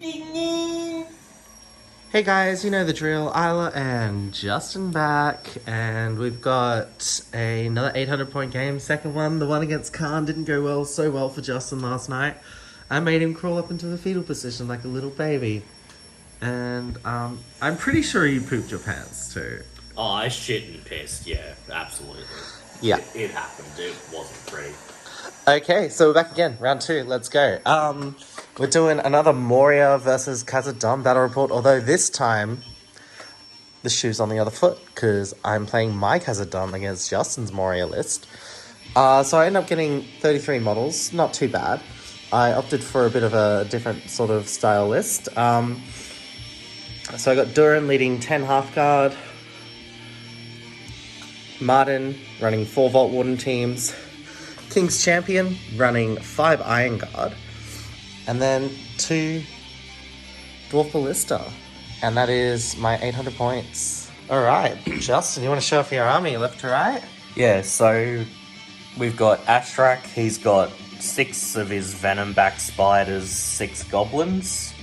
Hey guys, you know the drill. Isla and Justin back, and we've got another 800 point game, second one. The one against Khan didn't go so well for Justin last night. I made him crawl up into the fetal position like a little baby. And I'm pretty sure you pooped your pants too. Oh, I shit and pissed, yeah, absolutely. Yeah. It happened, it wasn't pretty. Okay, so we're back again, round 2, let's go. We're doing another Moria versus Khazad-Dum battle report, although this time the shoe's on the other foot, because I'm playing my Khazad-Dum against Justin's Moria list. So I ended up getting 33 models, not too bad. I opted for a bit of a different sort of style list. So I got Duran leading 10 half guard, Martin running 4 Vault Warden teams, King's Champion running 5 Iron Guard, and then 2 Dwarf Ballista. And that is my 800 points. Alright, Justin, you want to show off your army left to right? Yeah, so we've got Ashtrak, he's got 6 of his Venom-backed spiders, 6 goblins.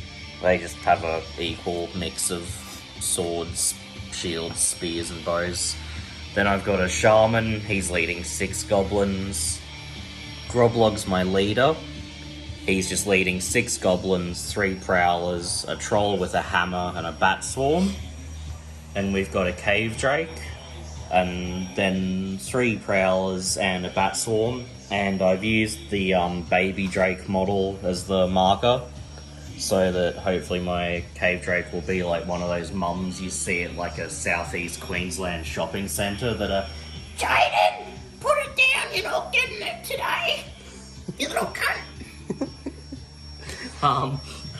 They just have a equal mix of swords, shields, spears and bows. Then I've got a Shaman, he's leading 6 goblins. Groblog's my leader. He's just leading 6 goblins, 3 prowlers, a troll with a hammer and a bat swarm. And we've got a cave drake, and then 3 prowlers and a bat swarm. And I've used the baby drake model as the marker, so that hopefully my cave drake will be like one of those mums you see at like a southeast Queensland shopping centre that are, Jaden, put it down, you're not getting it today, you little cunt.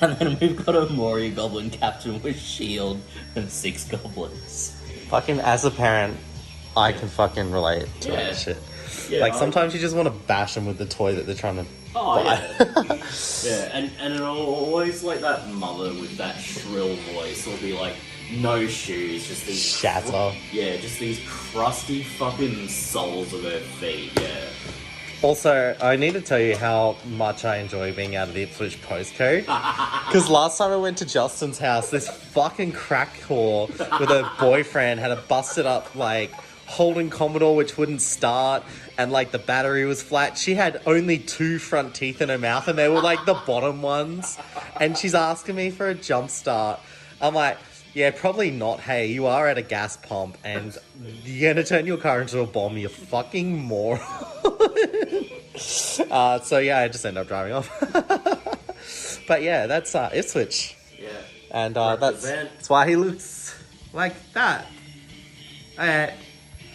And then we've got a Moria goblin captain with shield and 6 goblins. Fucking as a parent, I can fucking relate to that shit. Yeah, like sometimes you just want to bash them with the toy that they're trying to buy. Yeah, and it'll always like that mother with that shrill voice will be like, no shoes, just these shatter. Just these crusty fucking soles of her feet, yeah. Also, I need to tell you how much I enjoy being out of the Ipswich postcode. Because last time I went to Justin's house, this fucking crack whore with her boyfriend had a busted up, like, Holden Commodore which wouldn't start, and, like, the battery was flat. She had only 2 front teeth in her mouth, and they were, like, the bottom ones. And she's asking me for a jump start. I'm like, yeah, probably not. Hey, you are at a gas pump, and you're gonna turn your car into a bomb, you fucking moron. So yeah, I just ended up driving off. But yeah, that's Ipswich. Yeah. And that's why he looks like that. Alright,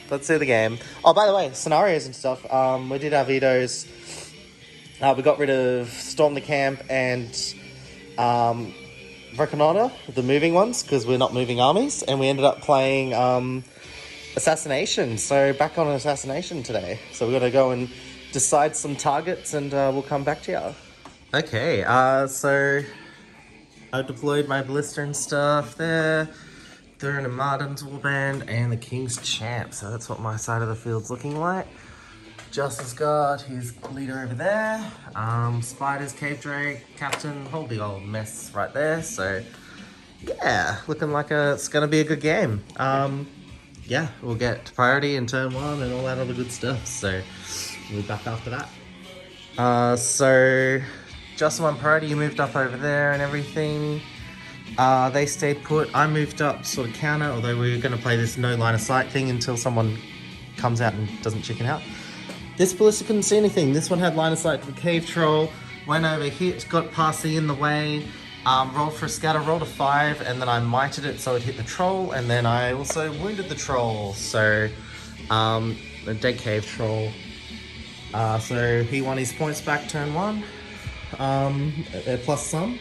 let's see the game. Oh, by the way, scenarios and stuff. We did our vetoes. We got rid of Storm the Camp and Reconnoiter, the moving ones, because we're not moving armies, and we ended up playing Assassination. So back on Assassination today. So we're gonna go and decide some targets, and we'll come back to you. Okay, so I deployed my ballista and stuff there. Duran and Martin's warband and the King's Champ. So that's what my side of the field's looking like. Justin's got his leader over there. Spiders, Cave Drake, Captain, whole big old mess right there. So yeah, looking like it's gonna be a good game. Yeah, we'll get priority in turn 1 and all that other good stuff. So we'll be back after that. So Justin won priority, you moved up over there and everything. They stayed put. I moved up sort of counter, although we were going to play this no line of sight thing until someone comes out and doesn't chicken out. This ballista couldn't see anything. This one had line of sight to the cave troll, went over, hit, got past the in the way, rolled for a scatter, rolled a 5, and then I mited it so it hit the troll, and then I also wounded the troll. So, the dead cave troll. So he won his points back turn 1, plus some.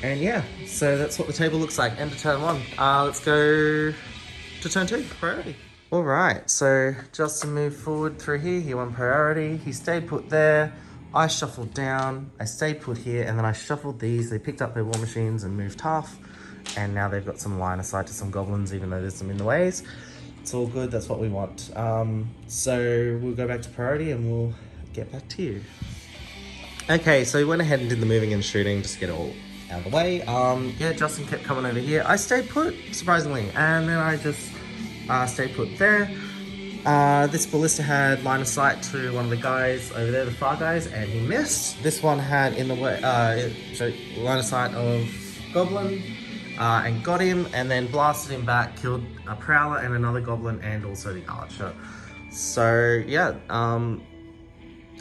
And yeah, so that's what the table looks like, end of turn 1. Let's go to turn 2, priority. Alright, so Justin moved forward through here, he won priority, he stayed put there, I shuffled down, I stayed put here, and then I shuffled these, they picked up their war machines and moved half, and now they've got some line of sight to some goblins, even though there's some in the ways. It's all good, that's what we want. So we'll go back to priority and we'll get back to you. Okay, so we went ahead and did the moving and shooting just to get it all out of the way. Yeah, Justin kept coming over here. I stayed put, surprisingly, and then I just stayed put there. This ballista had line of sight to one of the guys over there, the far guys, and he missed. This one had in the way, line of sight of Goblin, and got him, and then blasted him back, killed a Prowler and another Goblin, and also the Archer. So yeah,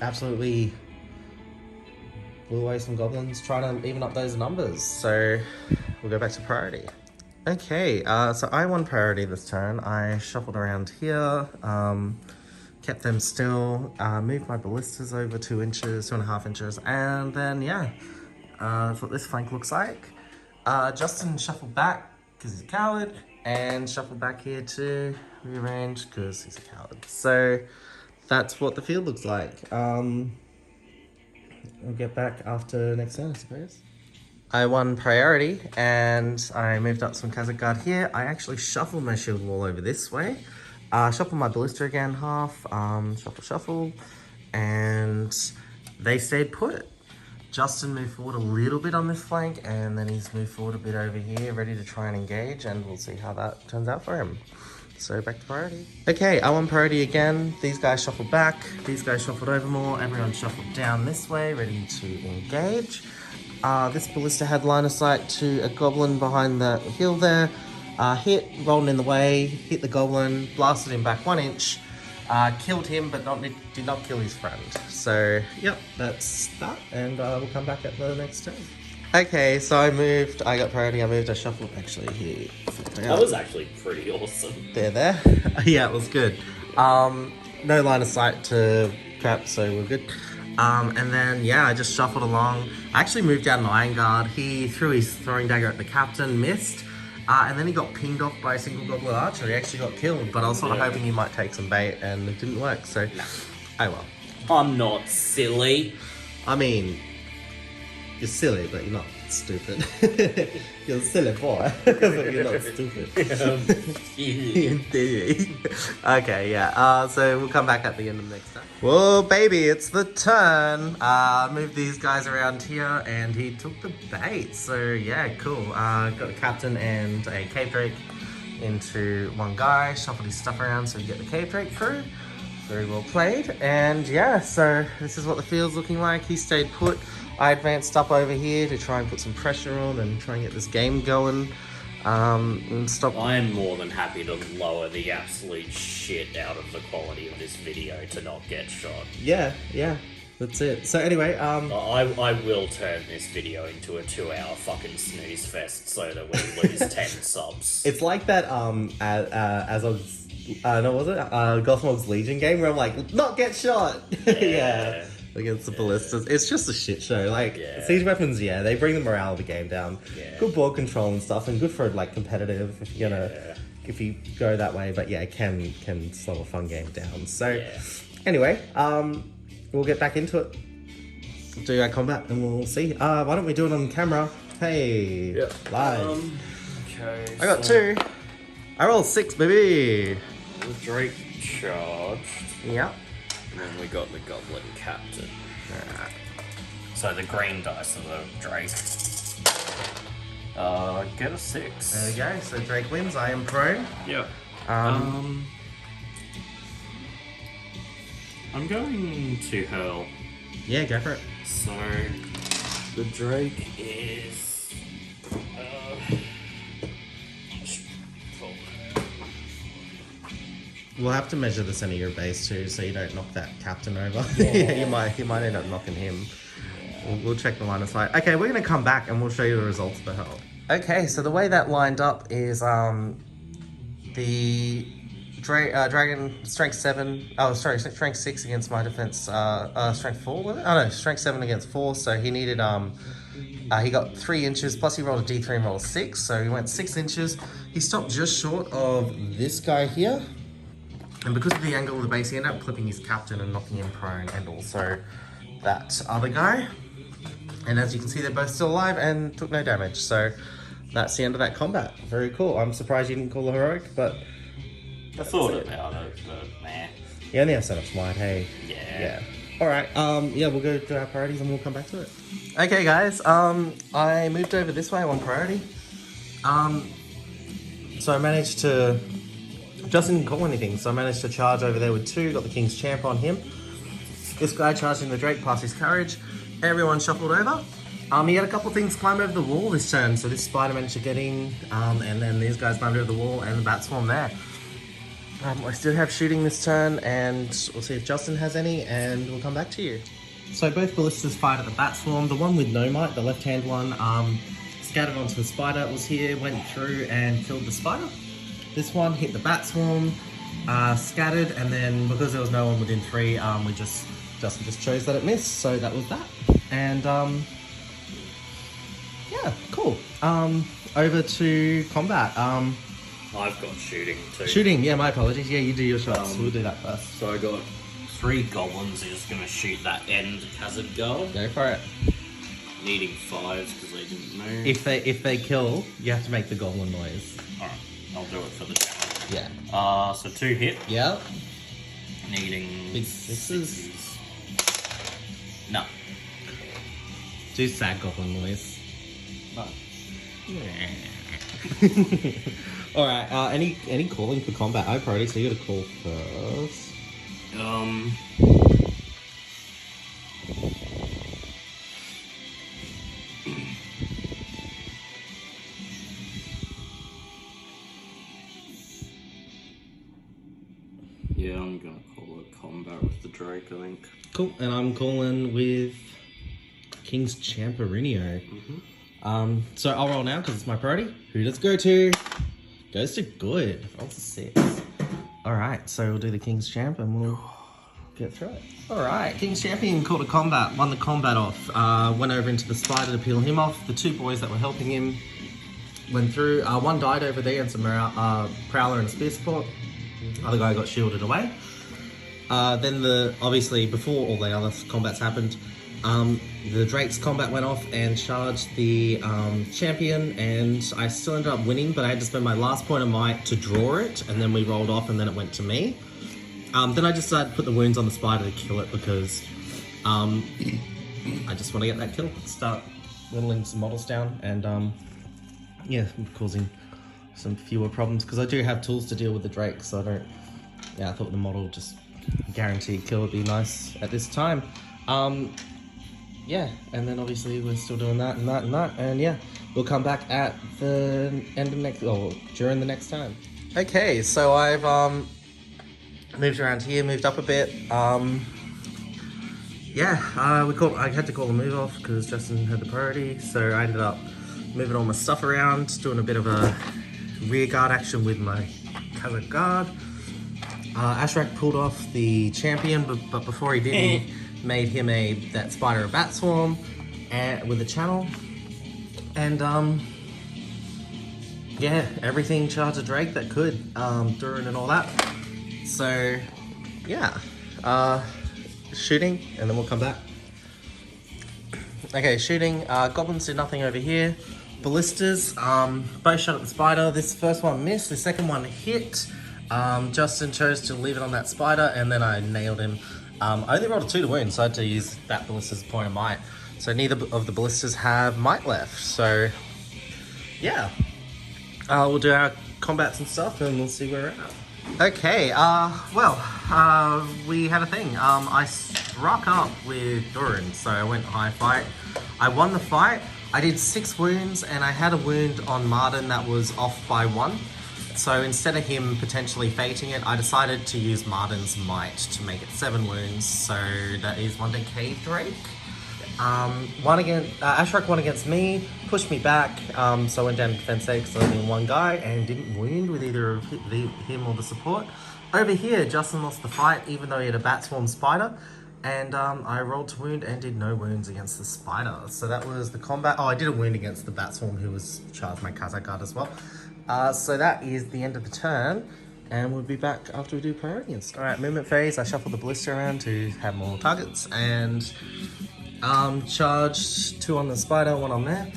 absolutely blew away some Goblins, trying to even up those numbers. So we'll go back to priority. Okay, so I won priority this turn. I shuffled around here, kept them still, moved my ballistas over 2 inches, 2.5 inches, and then yeah, that's what this flank looks like. Justin shuffled back because he's a coward, and shuffled back here to rearrange because he's a coward. So that's what the field looks like. We'll get back after next turn, I suppose. I won priority and I moved up some Khazard guard here. I actually shuffled my shield wall over this way. Shuffled my ballista again half, shuffle, and they stayed put. Justin moved forward a little bit on this flank, and then he's moved forward a bit over here, ready to try and engage, and we'll see how that turns out for him. So back to priority. Okay, I won priority again. These guys shuffled back, these guys shuffled over more, everyone shuffled down this way, ready to engage. This ballista had line of sight to a Goblin behind the hill there. Hit, rolled in the way, hit the Goblin, blasted him back 1 inch, killed him, but did not kill his friend. So, yep, that's that, and we'll come back at the next turn. Okay, so I got priority, I shuffled actually here. That was actually pretty awesome. There. Yeah, it was good. No line of sight to crap, so we're good. And then, yeah, I just shuffled along. I actually moved down an Iron Guard. He threw his throwing dagger at the captain, missed. And then he got pinged off by a single Goblin Archer. He actually got killed, but I was sort of hoping he might take some bait, and it didn't work, so... No. Oh well. I'm not silly. I mean, you're silly, but you're not stupid. You're a silly boy, but you're not stupid. Indeed. Okay, yeah. So we'll come back at the end of the next time. Whoa, baby, it's the turn. Move these guys around here, and he took the bait. So yeah, cool. Got a captain and a cave drake into one guy. Shuffled his stuff around so we get the cave drake through. Very well played. And yeah, so this is what the field's looking like. He stayed put. I advanced up over here to try and put some pressure on and try and get this game going. And stop. I'm more than happy to lower the absolute shit out of the quality of this video to not get shot. Yeah, that's it. So anyway, I will turn this video into a 2-hour fucking snooze fest so that we lose 10 subs. It's like that as I was Gothmog's Legion game where I'm like, not get shot. Yeah. Against the ballistas. It's just a shit show. Like, siege weapons, they bring the morale of the game down. Yeah. Good board control and stuff, and good for like competitive if you're gonna if you go that way, but yeah, it can slow a fun game down. So anyway, we'll get back into it. Do our combat and we'll see. Why don't we do it on camera? Hey, live. Okay. I got 2. I rolled 6, baby. The Drake charged. Yeah. And then we got the Goblin Captain. Alright. So the green dice of the Drake. Get a 6. There we go. So Drake wins. I am prone. Yep. I'm going to hurl. Yeah, go for it. So the Drake is. We'll have to measure the center of your base too, so you don't knock that captain over. you might end up knocking him. We'll check the line of sight. Okay, we're gonna come back and we'll show you the results of the hurl. Okay, so the way that lined up is the dragon strength 7. Oh, sorry, strength 6 against my defense. Strength 4 was it? Oh no, strength 7 against 4. So he needed he got 3 inches, plus he rolled a d3 and rolled a 6, so he went 6 inches. He stopped just short of this guy here. And because of the angle of the base, he ended up clipping his captain and knocking him prone, and also that other guy. And as you can see, they're both still alive and took no damage. So that's the end of that combat. Very cool. I'm surprised you didn't call the heroic, but... I thought about it, but nah. You only have so much might, hey? Yeah. Alright, yeah, we'll go do our priorities and we'll come back to it. Okay guys, I moved over this way on priority. So I managed to, Justin didn't call anything, so I managed to charge over there with 2, got the King's Champ on him. This guy charging the Drake past his courage. Everyone shuffled over. He had a couple of things climb over the wall this turn, so this spider managed to get in, and then these guys climbed over the wall and the bat swarm there. I still have shooting this turn, and we'll see if Justin has any, and we'll come back to you. So both ballistas fired at the bat swarm. The one with no might, the left-hand one, scattered onto the spider, was here, went through and killed the spider. This one hit the bat swarm, scattered, and then because there was no one within 3, Justin just chose that it missed, so that was that. And yeah, cool. Over to combat. I've got shooting too. Shooting, yeah, my apologies. Yeah, you do your shots. We'll do that first. So I got 3 goblins who are just gonna shoot that end Khazard-Dum. Go for it. Needing 5s because they didn't move. If they kill, you have to make the goblin noise. Alright, I'll do it for the channel. Yeah. So 2 hit. Yeah. Needing Big 6s. No. Do sad goblin noise. No. Alright, any calling for combat? I priority, so you gotta call first. Yeah, I'm gonna call it combat with the Drake, I think. Cool, and I'm calling with King's Champarinio. So I'll roll now because it's my priority. Who does it go to? Goes to good. Rolls a 6. Alright, so we'll do the King's Champ and we'll get through it. Alright, King's Champion called a combat, won the combat off. Went over into the spider to peel him off. The 2 boys that were helping him went through. 1 died over there and some Prowler and a Spear support. Other guy got shielded away. Then obviously before all the other combats happened, the Drake's combat went off and charged the champion, and I still ended up winning, but I had to spend my last point of might to draw it, and then we rolled off and then it went to me. Then I decided to put the wounds on the spider to kill it because I just want to get that kill, start whittling some models down, and yeah, causing some fewer problems because I do have tools to deal with the Drake, so I don't, yeah, I thought the model just guaranteed kill would be nice at this time. Yeah, and then obviously we're still doing that and that and that, and yeah, we'll come back at the end of next, or during the next time. Okay, so I've moved around here, moved up a bit. Yeah, I had to call the move off because Justin had the priority, so I ended up moving all my stuff around, doing a bit of a rear guard action with my Khazard guard. Ashrak pulled off the champion, but before he did, he made him that spider a bat swarm with a channel, and yeah, everything charged a Drake that could, Durin and all that. So yeah, shooting, and then we'll come back. Okay, shooting. Goblins did nothing over here. Ballistas, both shot at the spider. This first one missed. The second one hit. Justin chose to leave it on that spider, and then I nailed him. I only rolled a 2 to wound, so I had to use that ballista's point of might. So neither of the ballistas have might left. So yeah, we'll do our combats and stuff, and we'll see where we're at. Okay, we had a thing. I struck up with Durin, so I went high fight. I won the fight. I did 6 wounds, and I had a wound on Martin that was off by 1. So instead of him potentially fating it, I decided to use Martin's might to make it 7 wounds. So that is 1 Decay Drake. Ashrak won against me, pushed me back, so I went down to defense 8 because I only 1 guy and didn't wound with either of him or the support. Over here, Justin lost the fight even though he had a bat swarm spider, and I rolled to wound and did no wounds against the spider. So that was the combat. Oh, I did a wound against the bat swarm who was charged my Khazard guard as well. So that is the end of the turn, and we'll be back after we do priorities. Alright, movement phase. I shuffled the ballista around to have more targets, and charged 2 on the spider, 1 on there.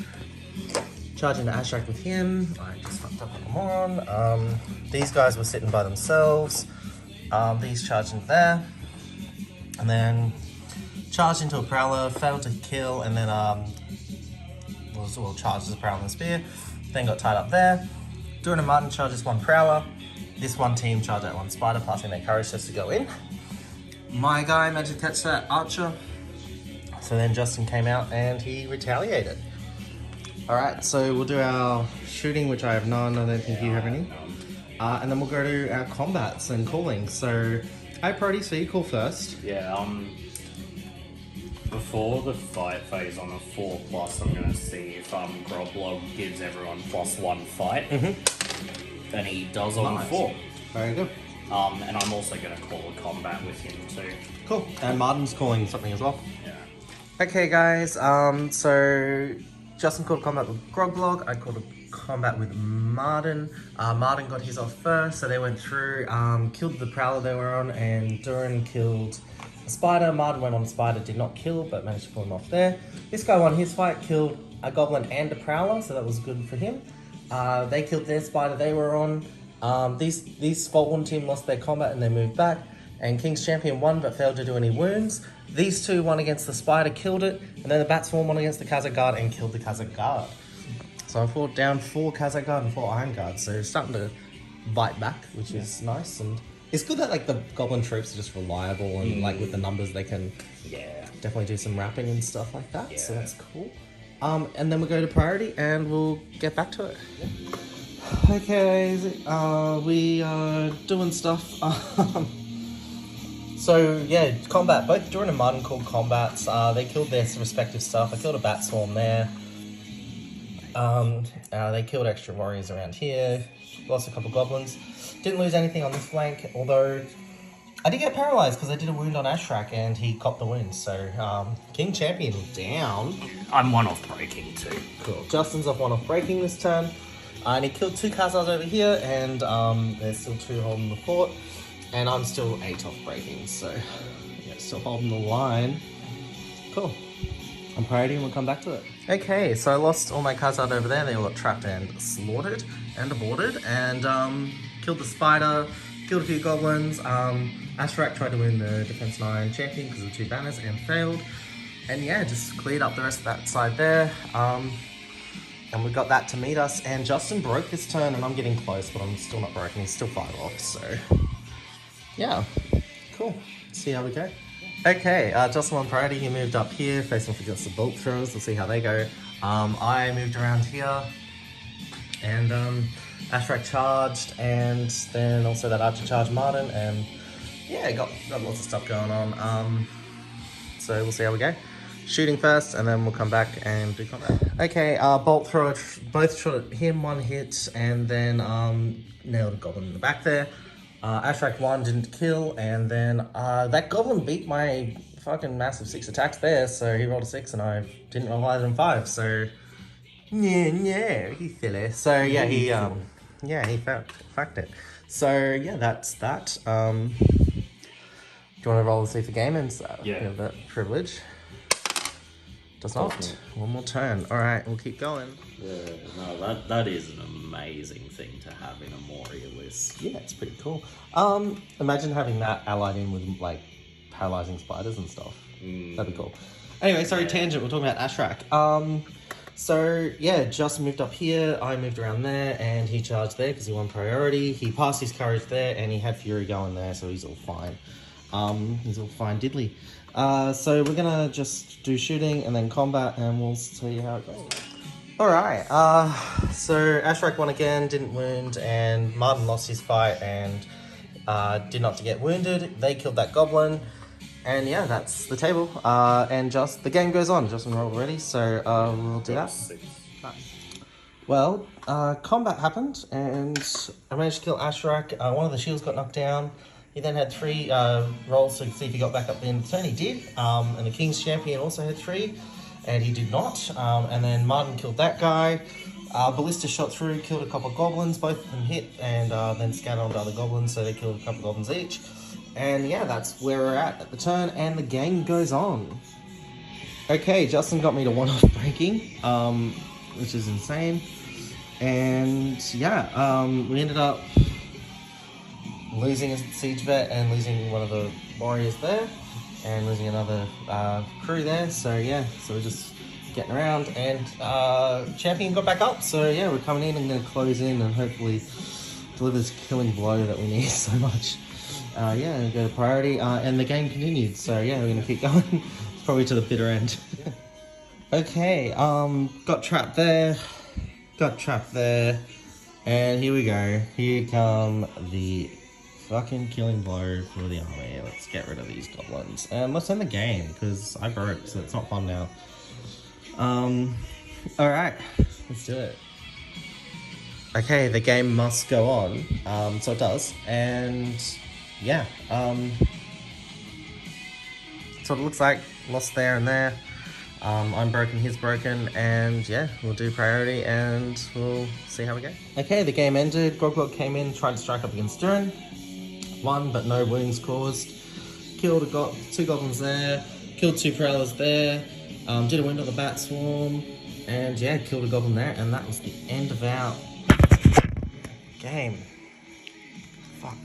Charging the Ashrak with him. I just fucked up like a moron. These guys were sitting by themselves. These charged into there. And then charged into a Prowler, failed to kill, and then well, charged as a Prowler and Spear, then got tied up there. Durin and Martin charges one Prowler. This one team charged that one Spider, passing their courage just to go in. My guy managed to catch that Archer. So then Justin came out and he retaliated. Alright, so we'll do our shooting, which I have none. I don't think you have any. And then we'll go to our combats and calling. So, I have priority, so you call first. Yeah, before the fight phase on a 4+, I'm going to see if Groblog gives everyone +1 fight. And he does on 4. Very good. And I'm also going to call a combat with him too. Cool. And Martin's calling something as well. Yeah. Okay, guys. So Justin called a combat with Groblog. I called a combat with Martin. Martin got his off first, so they went through, killed the Prowler they were on, and Durin killed a Spider. Martin went on Spider, did not kill, but managed to pull him off there. This guy won his fight, killed a Goblin and a Prowler, so that was good for him. They killed their Spider they were on. These Faultborn team lost their combat and they moved back. And King's Champion won but failed to do any wounds. These two won against the Spider, killed it. And then the Bat Swarm won against the Khazard Guard and killed the Khazard Guard. So I fought down 4 Khazard Guard and 4 Iron Guards. So it's starting to bite back, which is nice. And it's good that like the Goblin troops are just reliable and like with the numbers they can definitely do some wrapping and stuff like that. Yeah. So that's cool. And then we'll go to priority and we'll get back to it. Okay, we are doing stuff. So yeah, combat. Both Durin and Martin called combats. They killed their respective stuff. I killed a Bat Swarm there. They killed extra warriors around here. Lost a couple goblins. Didn't lose anything on this flank, although I did get paralyzed because I did a wound on Ashrak and he copped the wound. So King Champion down. I'm 1 off breaking too. Cool. Justin's off 1 off breaking this turn. And he killed 2 Khazars over here, and there's still 2 holding the fort. And I'm still 8 off breaking, so yeah, still holding the line. Cool. I'm priority and we'll come back to it. Okay, so I lost all my Khazard over there. They all got trapped and slaughtered and aborted. And killed the Spider, killed a few goblins. Ashrak tried to win the Defense 9 champion because of 2 banners and failed. And yeah, just cleared up the rest of that side there. And we got that to meet us. And Justin broke this turn, and I'm getting close, but I'm still not broken. He's still 5 off, so yeah, cool. See how we go. Okay, Justin on priority. He moved up here, facing off against the bolt throwers. We'll see how they go. I moved around here, and Ashrak charged, and then also that Archer charged Martin, and yeah, got lots of stuff going on. So we'll see how we go. Shooting first, and then we'll come back and do combat. Okay, bolt thrower, both shot at him, 1 hit, and then nailed a goblin in the back there. Ashrak 1 didn't kill, and then that goblin beat my fucking massive 6 attacks there, so he rolled a 6, and I didn't roll higher than 5, so yeah, he's silly. So yeah, he fucked it. So yeah, that's that. Do you want to roll and see for game and stuff? Yeah. You have that privilege. Does not. One more turn. All right, we'll keep going. Yeah, no, that is an amazing thing to have in a Moria list. Yeah, it's pretty cool. Imagine having that allied in with like paralyzing spiders and stuff. That'd be cool. Anyway, sorry, tangent. We're talking about Ashrak. So yeah, Justin moved up here. I moved around there, and he charged there because he won priority. He passed his courage there, and he had Fury going there, so he's all fine. He's all fine diddly. So we're gonna just do shooting and then combat, and we'll see how it goes. Alright, so Ashrak won again, didn't wound, and Martin lost his fight and did not get wounded. They killed that goblin, and yeah, that's the table. And just the game goes on. Justin rolled already, so we'll do that. Well, combat happened, and I managed to kill Ashrak. One of the shields got knocked down. He then had 3 rolls to see if he got back up the end of the turn. He did, and the King's Champion also had 3, and he did not. And then Martin killed that guy. Ballista shot through, killed a couple of goblins. Both of them hit, and then scattered onto other goblins, so they killed a couple of goblins each. And yeah, that's where we're at the turn, and the game goes on. Okay, Justin got me to 1 off breaking, which is insane. And yeah, we ended up losing a siege vet and losing one of the warriors there, and losing another crew there. So yeah, so we're just getting around, and champion got back up. So yeah, we're coming in and going to close in and hopefully deliver this killing blow that we need so much. Yeah, and go to priority, and the game continued. So yeah, we're going to keep going, probably to the bitter end. Okay, got trapped there, and here we go. Here come the fucking killing blow for the army. Let's get rid of these goblins, and let's end the game, because I broke, so it's not fun now. Alright, let's do it. Okay, the game must go on, so it does, and yeah, that's what it looks like. Lost there and there. I'm broken, he's broken, and yeah, we'll do priority and we'll see how we go. Okay, the game ended. Groglog came in, tried to strike up against Durin. Won, but no wounds caused. Killed two goblins there, killed two prowlers there, did a wound on the bat swarm, and yeah, killed a goblin there, and that was the end of our game. Fuck.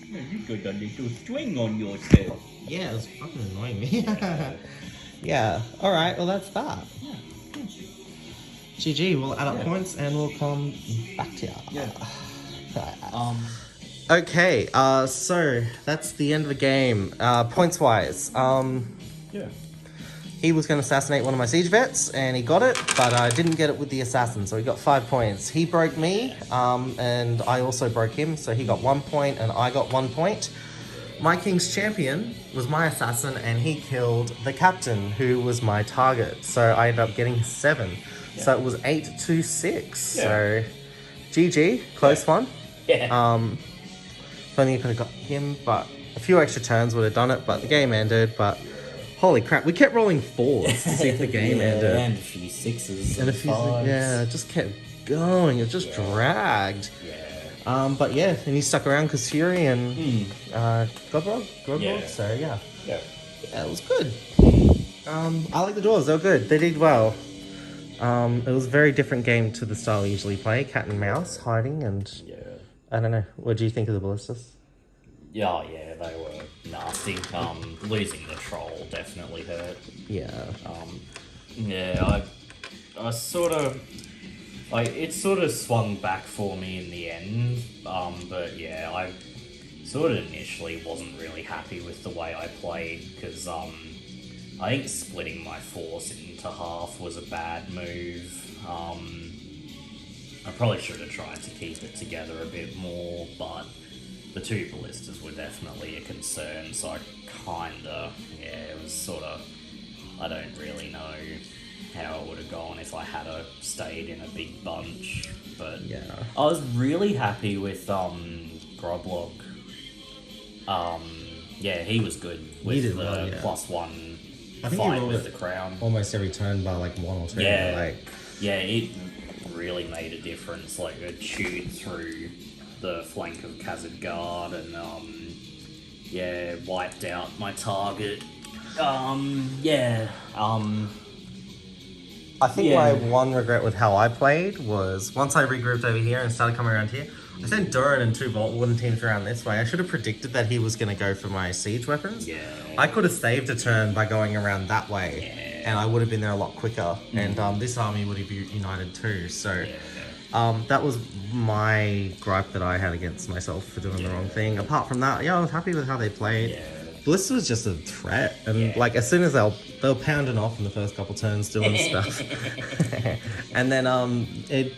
Yeah, you got a little string on yourself. Yeah, it was fucking annoying me. Yeah, alright, well that's that. Yeah. GG, we'll add up points and we'll come back to you. Yeah. Okay, so that's the end of the game. Points wise, Yeah. he was going to assassinate one of my siege vets and he got it, but I didn't get it with the assassin, so he got 5 points. He broke me, and I also broke him, so he got 1 point and I got 1 point. My King's Champion was my assassin and he killed the captain, who was my target. So I ended up getting 7. Yeah. So it was 8-6. Yeah. So GG, close one. Yeah. If only I could have got him, but a few extra turns would have done it, but the game ended. But holy crap, we kept rolling 4s to see if the game ended. And a few 6s. And a few 5s. Yeah, it just kept going. It just dragged. Yeah. But yeah, and he stuck around because Fury and Godrog, Yeah. so yeah. Yeah. Yeah, it was good. I like the dwarves, they were good, they did well. It was a very different game to the style we usually play, cat and mouse, hiding, and I don't know, what do you think of the ballistas? Yeah, they were nasty. Losing the troll definitely hurt. Yeah. I sort of... it sort of swung back for me in the end, but yeah, I sort of initially wasn't really happy with the way I played, because I think splitting my force into half was a bad move. I probably should have tried to keep it together a bit more, but the 2 ballistas were definitely a concern, so I it was sort of, I don't really know how it would have gone if I had stayed in a big bunch, but yeah, I was really happy with Groglog. He was good with the well, yeah. +1 I think fight he with the crown. Almost every turn by like 1 or 2. Yeah, it really made a difference. Like, it chewed through the flank of Khazad-Dum and wiped out my target. I think my one regret with how I played was once I regrouped over here and started coming around here, I sent Durin and 2 Vault Warden teams around this way. I should have predicted that he was going to go for my siege weapons. Yeah. I could have saved a turn by going around that way, and I would have been there a lot quicker. And this army would have been united too. So that was my gripe that I had against myself for doing the wrong thing. Apart from that, I was happy with how they played. Yeah. Bliss was just a threat, and like as soon as they were pounding off in the first couple turns doing stuff, and then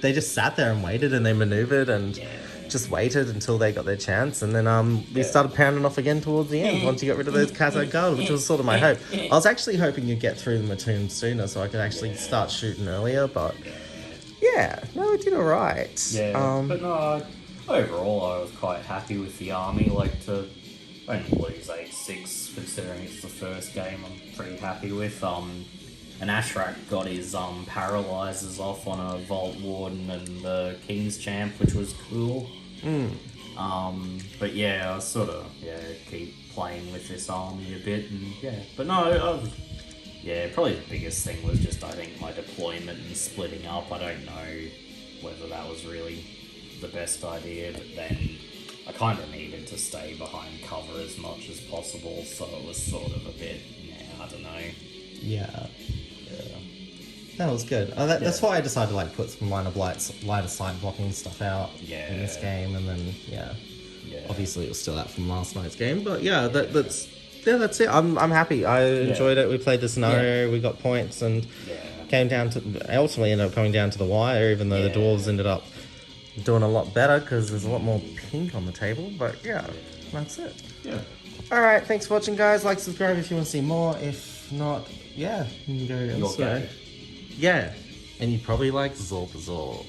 they just sat there and waited, and they maneuvered and just waited until they got their chance, and then we started pounding off again towards the end once you got rid of those Khazard-Dum, which was sort of my hope. I was actually hoping you'd get through the Matoon sooner so I could actually start shooting earlier, but no, it did alright. But no, overall I was quite happy with the army. Like, to only lose 8-6, considering it's the first game, I'm pretty happy with. And Ashrak got his paralyzers off on a Vault Warden and the King's Champ, which was cool. But yeah, I sort of keep playing with this army a bit, and but no, probably the biggest thing was just, I think, my deployment and splitting up. I don't know whether that was really the best idea, but then I kind of needed to stay behind cover as much as possible, so it was sort of a bit, I don't know. Yeah. Yeah. That was good. That's why I decided to like put some line of sight blocking stuff out in this game, and then obviously it was still out from last night's game, but that's it. I'm happy. I enjoyed it. We played the scenario, we got points, and ultimately ended up coming down to the wire, even though the dwarves ended up doing a lot better because there's a lot more pink on the table. But that's it. Yeah. All right, thanks for watching, guys. Like, subscribe if you want to see more. If not, you can go elsewhere. Yeah, and you probably like Zorp.